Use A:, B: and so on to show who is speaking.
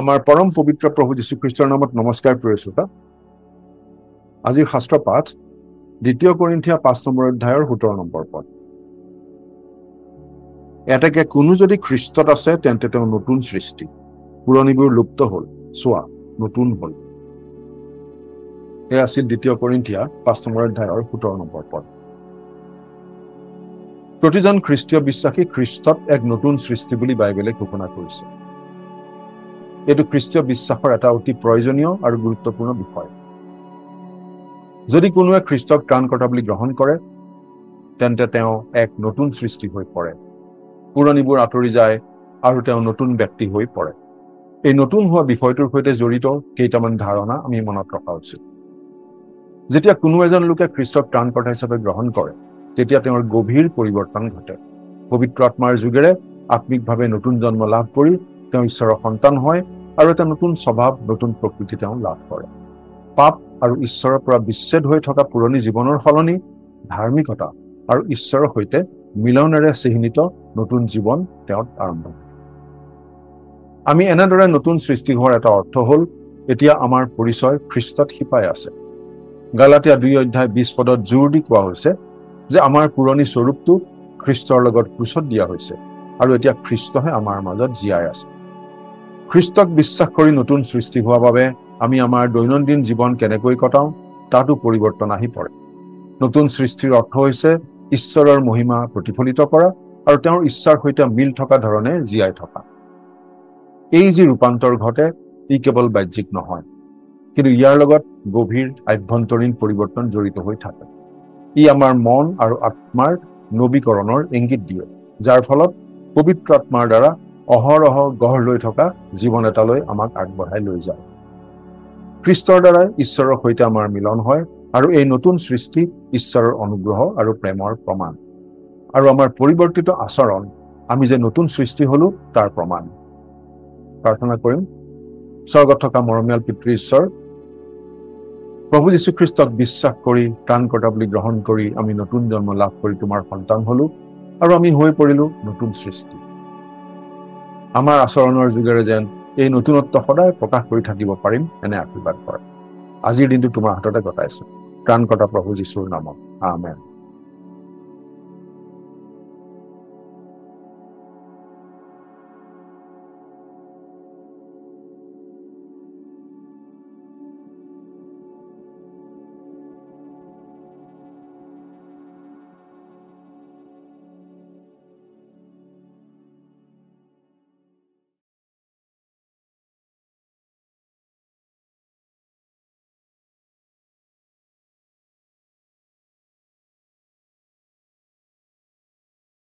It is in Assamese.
A: আমাৰ পৰম পবিত্ৰ প্ৰভু যীশুখ্ৰীষ্টৰ নামত নমস্কাৰ প্ৰিয় শ্ৰোতা। আজিৰ শাস্ত্ৰ পাঠ ২ কৰিন্থিয়া ৫ নম্বৰ অধ্যায়ৰ ১৭ নম্বৰ পদ। এতেকে কোনো যদি খ্ৰীষ্টত আছে তেন্তে তেওঁ নতুন সৃষ্টি, পুৰণিবোৰ লুপ্ত হল, চোৱা নতুন হল। এয়া আছিল ২ কৰিন্থিয়া ৫ নম্বৰ অধ্যায়ৰ ১৭ নম্বৰ পদ। প্ৰতিজন খ্ৰীষ্টীয় বিশ্বাসী খ্ৰীষ্টত এক নতুন সৃষ্টি বুলি বাইবেলে ঘোষণা কৰিছে। এইটো খ্ৰীষ্টীয় বিশ্বাসৰ এটা অতি প্ৰয়োজনীয় আৰু গুৰুত্বপূৰ্ণ বিষয়। যদি কোনোৱে খ্ৰীষ্টক ত্ৰাণকৰ্তা বুলি গ্ৰহণ কৰে তেন্তে তেওঁ এক নতুন সৃষ্টি হৈ পৰে, পুৰণিবোৰ আঁতৰি যায় আৰু তেওঁ নতুন ব্যক্তি হৈ পৰে। এই নতুন হোৱা বিষয়টোৰ সৈতে জড়িত কেইটামান ধাৰণা আমি মনত ৰখা উচিত। যেতিয়া কোনো এজন লোকে খ্ৰীষ্টক ত্ৰাণকৰ্তা হিচাপে গ্ৰহণ কৰে তেতিয়া তেওঁৰ গভীৰ পৰিৱৰ্তন ঘটে। পবিত্ৰ আত্মাৰ যোগেৰে আত্মিকভাৱে নতুন জন্ম লাভ কৰি তেওঁ ঈশ্বৰৰ সন্তান হয় আৰু এটা নতুন স্বভাৱ, নতুন প্ৰকৃতি তেওঁ লাভ কৰে। পাপ আৰু ঈশ্বৰৰ পৰা বিচ্ছেদ হৈ থকা পুৰণি জীৱনৰ সলনি ধাৰ্মিকতা আৰু ঈশ্বৰৰ সৈতে মিলনেৰে চিহ্নিত নতুন জীৱন তেওঁ আৰম্ভ কৰে। আমি এনেদৰে নতুন সৃষ্টি হোৱাৰ এটা অৰ্থ হ'ল এতিয়া আমাৰ পৰিচয় খ্ৰীষ্টত শিপাই আছে। গালাতিয়া ২ অধ্যায় ২০ পদত জোৰ দি কোৱা হৈছে যে আমাৰ পুৰণি স্বৰূপটো খ্ৰীষ্টৰ লগত ক্ৰুচত দিয়া হৈছে আৰু এতিয়া খ্ৰীষ্টহে আমাৰ মাজত জীয়াই আছে। খ্ৰীষ্টক বিশ্বাস কৰি নতুন সৃষ্টি হোৱা বাবে আমি আমাৰ দৈনন্দিন জীৱন কেনেকৈ কটাওঁ তাতো পৰিৱৰ্তন আহি পৰে। নতুন সৃষ্টিৰ অৰ্থ হৈছে ঈশ্বৰৰ মহিমা প্ৰতিফলিত কৰা আৰু তেওঁৰ ইচ্ছাৰ সৈতে মিল থকা ধৰণে জীয়াই থকা। এই যি ৰূপান্তৰ ঘটে ই কেৱল বাহ্যিক নহয়, কিন্তু ইয়াৰ লগত গভীৰ আভ্যন্তৰীণ পৰিৱৰ্তন জড়িত হৈ থাকে। ই আমাৰ মন আৰু আত্মাৰ নবীকৰণৰ ইংগিত দিয়ে, যাৰ ফলত পবিত্ৰ আত্মাৰ দ্বাৰা অহৰহ গঢ় লৈ থকা জীৱন এটালৈ আমাক আগবঢ়াই লৈ যায়। খ্ৰীষ্টৰ দ্বাৰাই ঈশ্বৰৰ সৈতে আমাৰ মিলন হয় আৰু এই নতুন সৃষ্টি ঈশ্বৰৰ অনুগ্ৰহ আৰু প্ৰেমৰ প্ৰমাণ। আৰু আমাৰ পৰিৱৰ্তিত আচৰণ আমি যে নতুন সৃষ্টি হলো তাৰ প্ৰমাণ। প্ৰাৰ্থনা কৰিম। স্বৰ্গত থকা মৰমীয়াল পিতৃ ঈশ্বৰ, প্ৰভু যীশুখ্ৰীষ্টক বিশ্বাস কৰি ত্ৰাণকৰ্তা বুলি গ্ৰহণ কৰি আমি নতুন জন্ম লাভ কৰি তোমাৰ সন্তান হলো আৰু আমি হৈ পৰিলো নতুন সৃষ্টি। আমাৰ আচৰণৰ যোগেৰে যেন এই নতুনত্ব সদায় প্ৰকাশ কৰি থাকিব পাৰিম এনে আশীৰ্বাদ কৰা। আজিৰ দিনটো তোমাৰ হাততে গতাইছো, ত্ৰাণকৰ্তা প্ৰভু যীশুৰ নামত, আমেন।